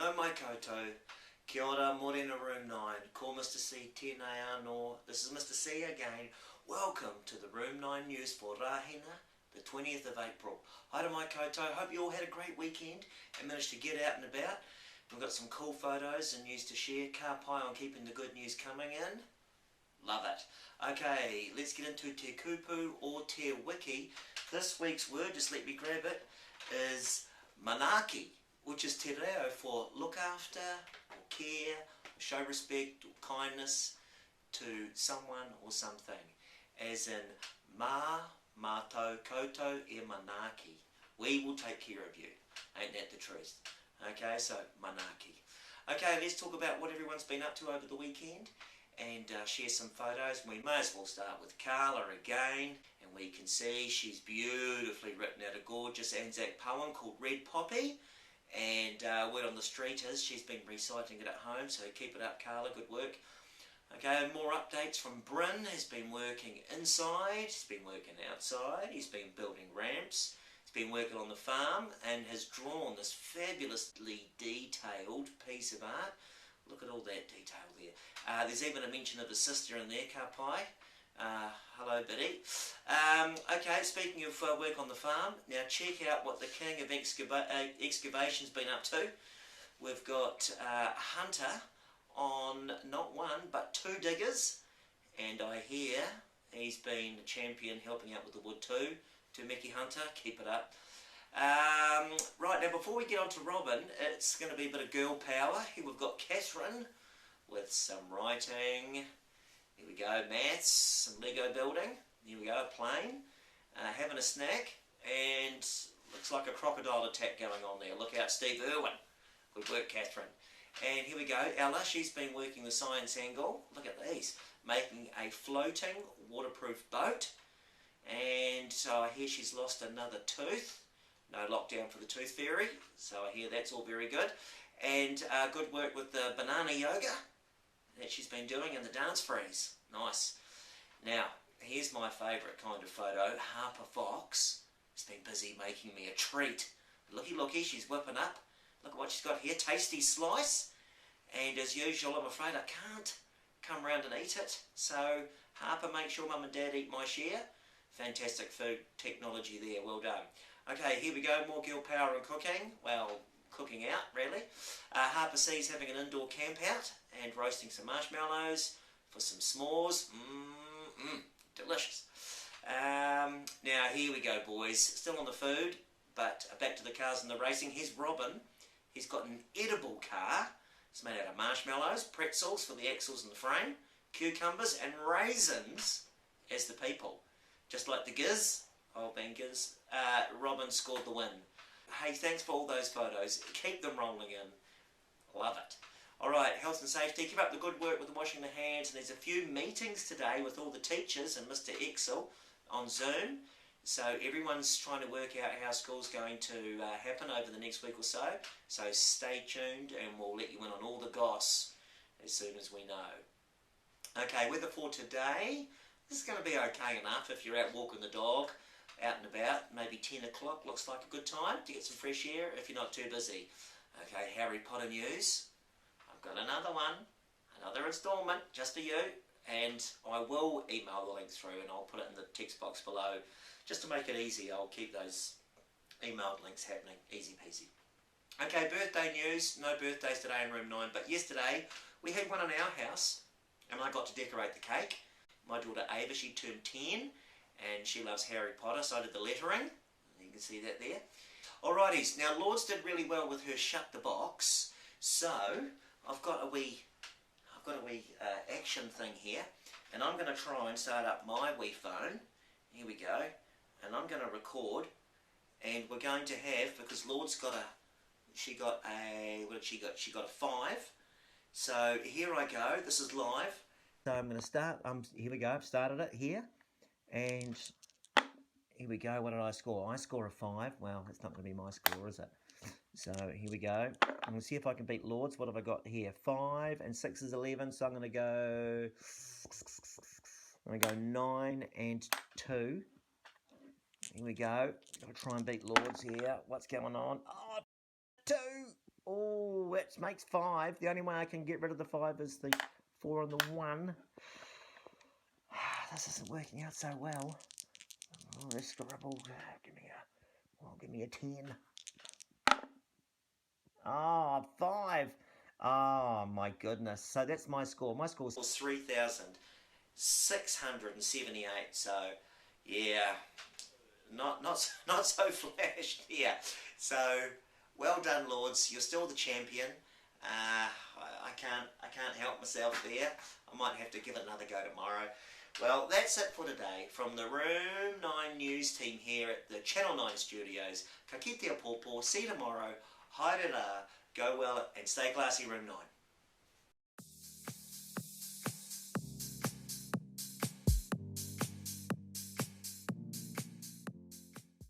Nau mai koutou, kia ora, morena room 9, call Mr. C, tēnei anō, this is Mr. C again. Welcome to the Room 9 News for Rahina, the 20th of April. Haere mai koutou, hope you all had a great weekend and managed to get out and about. We've got some cool photos and news to share. Ka pai on keeping the good news coming in. Love it. Okay, let's get into Te Kupu or Te Wiki. This week's word, just let me grab it, is manaki, which is te reo for look after, or care, or show respect or kindness to someone or something. As in, mā, mātou, koutou e manaki. We will take care of you. Ain't that the truth? Okay, so manaki. Okay, let's talk about what everyone's been up to over the weekend and share some photos. We may as well start with Carla again, and we can see she's beautifully written out a gorgeous Anzac poem called Red Poppy, and word on the street is she's been reciting it at home, so keep it up, Carla, good work. Okay, more updates from Bryn. Has been working inside, he's been working outside, he's been building ramps, he's been working on the farm, and has drawn this fabulously detailed piece of art. Look at all that detail there. There's even a mention of his sister in there, ka pai. Hello, Biddy. Okay, speaking of work on the farm, now check out what the king of excavation's been up to. We've got Hunter on not one, but 2 diggers. And I hear he's been a champion helping out with the wood too. To Mickey Hunter, keep it up. Right, now before we get on to Robin, it's going to be a bit of girl power. Here we've got Catherine with some writing. Here we go, maths, some Lego building. Here we go, a plane. Having a snack, and looks like a crocodile attack going on there. Look out, Steve Irwin. Good work, Catherine. And here we go, Ella, she's been working the science angle. Look at these. Making a floating waterproof boat. And so I hear she's lost another tooth. No lockdown for the tooth fairy, so I hear that's all very good. And good work with the banana yoga that she's been doing in the dance freeze. Nice. Now, here's my favourite kind of photo. Harper Fox has been busy making me a treat. Looky, looky, she's whipping up. Look at what she's got here, tasty slice. And as usual, I'm afraid I can't come round and eat it. So, Harper, make sure Mum and Dad eat my share. Fantastic food technology there, well done. Okay, here we go, more girl power and cooking. Well, cooking out, really. Harper C's having an indoor camp out and roasting some marshmallows for some s'mores. Delicious. Now, here we go, boys. Still on the food, but back to the cars and the racing. Here's Robin. He's got an edible car. It's made out of marshmallows, pretzels for the axles and the frame, cucumbers and raisins as the people. Just like the Giz, old man Giz, Robin scored the win. Hey, thanks for all those photos. Keep them rolling in. Love it. Alright, health and safety. Keep up the good work with the washing the hands. And there's a few meetings today with all the teachers and Mr. Excel on Zoom. So everyone's trying to work out how school's going to happen over the next week or so. So stay tuned and we'll let you in on all the goss as soon as we know. Okay, weather for today. This is going to be okay enough if you're out walking the dog, out and about. Maybe 10 o'clock looks like a good time to get some fresh air if you're not too busy. Okay, Harry Potter news. I've got another one, another instalment just for you. And I will email the link through and I'll put it in the text box below. Just to make it easy, I'll keep those emailed links happening. Easy peasy. Okay, birthday news. No birthdays today in room 9, but yesterday we had one in our house and I got to decorate the cake. My daughter Ava, she turned 10 and she loves Harry Potter, so I did the lettering. You can see that there. Alrighties, now Lourdes did really well with her Shut the Box, so I've got a wee action thing here, and I'm going to try and start up my wee phone. Here we go, and I'm going to record, and we're going to have, because Lourdes got a 5. So here I go, this is live. So I'm going to start, here we go, I've started it here, and here we go, what did I score? I score a 5, well, it's not going to be my score, is it? So here we go, I'm going to see if I can beat Lourdes. What have I got here? 5 and 6 is 11, so I'm going to go 9 and 2. Here we go, got to try and beat Lourdes here. What's going on? Oh, 2! Oh, that makes 5. The only way I can get rid of the 5 is the 4 and the 1. This isn't working out so well. Oh, this scribble. Give me a 10. Oh, 5. Oh, my goodness. So that's my score. My score is 3,678. So, yeah, not so flash here. So, well done, Lords. You're still the champion. I can't help myself there. I might have to give it another go tomorrow. Well, that's it for today. From the Room 9 News team here at the Channel 9 studios. Ka kite a pōpō. See you tomorrow. Haere rā. Go well and stay classy, Room 9.